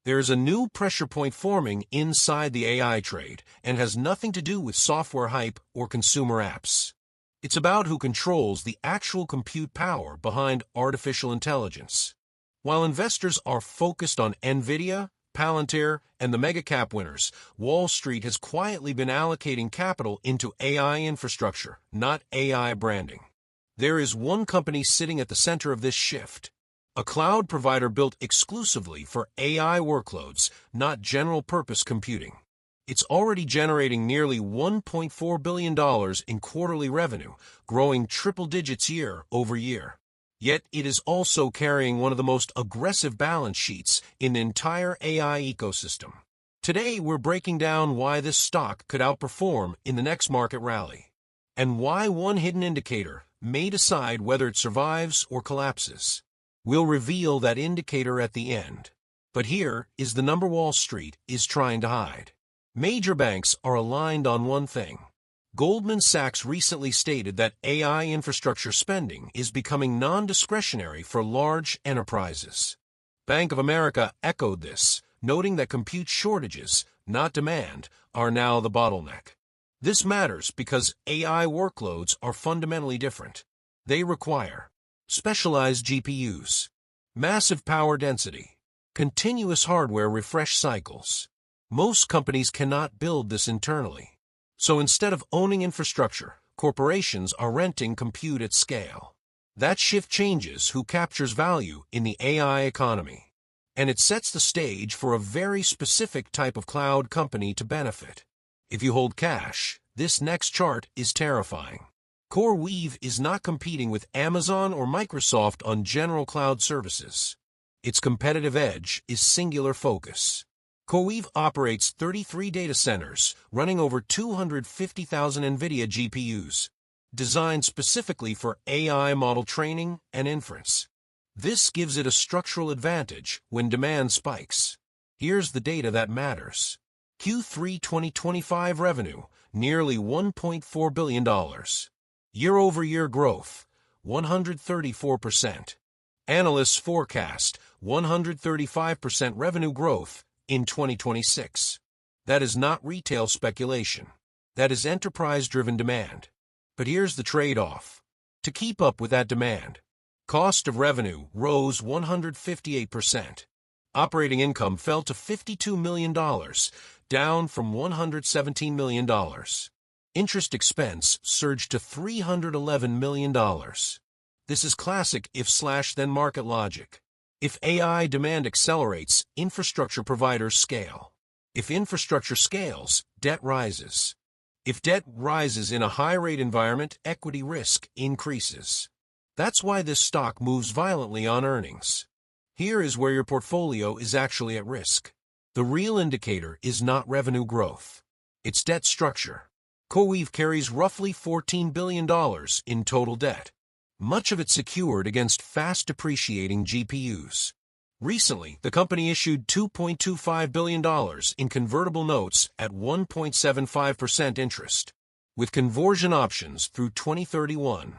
There's a new pressure point forming inside the AI trade and has nothing to do with software hype or consumer apps. It's about who controls the actual compute power behind artificial intelligence. While investors are focused on NVIDIA, Palantir, and the mega-cap winners, Wall Street has quietly been allocating capital into AI infrastructure, not AI branding. There is one company sitting at the center of this shift. A cloud provider built exclusively for AI workloads, not general-purpose computing. It's already generating nearly $1.4 billion in quarterly revenue, growing triple digits year over year. Yet it is also carrying one of the most aggressive balance sheets in the entire AI ecosystem. Today, we're breaking down why this stock could outperform in the next market rally, and why one hidden indicator may decide whether it survives or collapses. We'll reveal that indicator at the end. But here is the number Wall Street is trying to hide. Major banks are aligned on one thing. Goldman Sachs recently stated that AI infrastructure spending is becoming non-discretionary for large enterprises. Bank of America echoed this, noting that compute shortages, not demand, are now the bottleneck. This matters because AI workloads are fundamentally different. They require specialized GPUs, massive power density, continuous hardware refresh cycles. Most companies cannot build this internally. So instead of owning infrastructure, corporations are renting compute at scale. That shift changes who captures value in the AI economy. And it sets the stage for a very specific type of cloud company to benefit. If you hold cash, this next chart is terrifying. CoreWeave is not competing with Amazon or Microsoft on general cloud services. Its competitive edge is singular focus. CoreWeave operates 33 data centers running over 250,000 NVIDIA GPUs, designed specifically for AI model training and inference. This gives it a structural advantage when demand spikes. Here's the data that matters. Q3 2025 revenue, nearly $1.4 billion. Year-over-year growth, 134%. Analysts forecast 135% revenue growth in 2026. That is not retail speculation. That is enterprise-driven demand. But here's the trade-off. To keep up with that demand, cost of revenue rose 158%. Operating income fell to $52 million, down from $117 million. Interest expense surged to $311 million. This is classic if/then market logic. If AI demand accelerates, infrastructure providers scale. If infrastructure scales, debt rises. If debt rises in a high-rate environment, equity risk increases. That's why this stock moves violently on earnings. Here is where your portfolio is actually at risk. The real indicator is not revenue growth. It's debt structure. CoreWeave carries roughly $14 billion in total debt, much of it secured against fast-depreciating GPUs. Recently, the company issued $2.25 billion in convertible notes at 1.75% interest, with conversion options through 2031.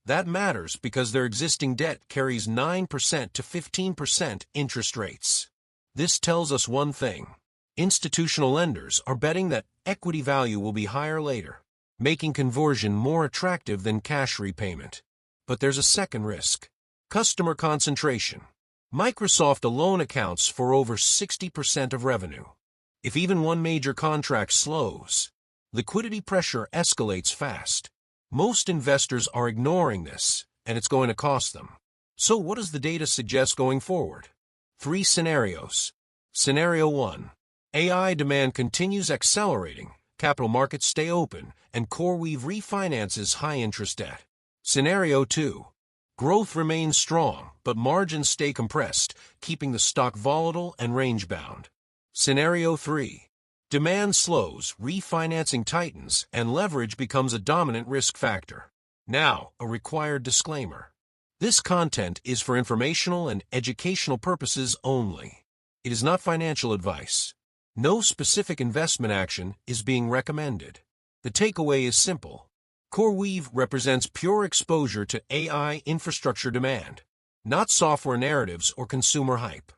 That matters because their existing debt carries 9% to 15% interest rates. This tells us one thing. Institutional lenders are betting that equity value will be higher later, making conversion more attractive than cash repayment. But there's a second risk. Customer concentration. Microsoft alone accounts for over 60% of revenue. If even one major contract slows, liquidity pressure escalates fast. Most investors are ignoring this, and it's going to cost them. So what does the data suggest going forward? 3 scenarios. Scenario 1. AI demand continues accelerating, capital markets stay open, and CoreWeave refinances high-interest debt. Scenario 2. Growth remains strong, but margins stay compressed, keeping the stock volatile and range-bound. Scenario 3. Demand slows, refinancing tightens, and leverage becomes a dominant risk factor. Now, a required disclaimer. This content is for informational and educational purposes only. It is not financial advice. No specific investment action is being recommended. The takeaway is simple. CoreWeave represents pure exposure to AI infrastructure demand, not software narratives or consumer hype.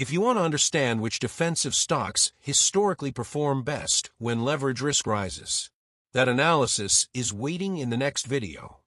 If you want to understand which defensive stocks historically perform best when leverage risk rises, that analysis is waiting in the next video.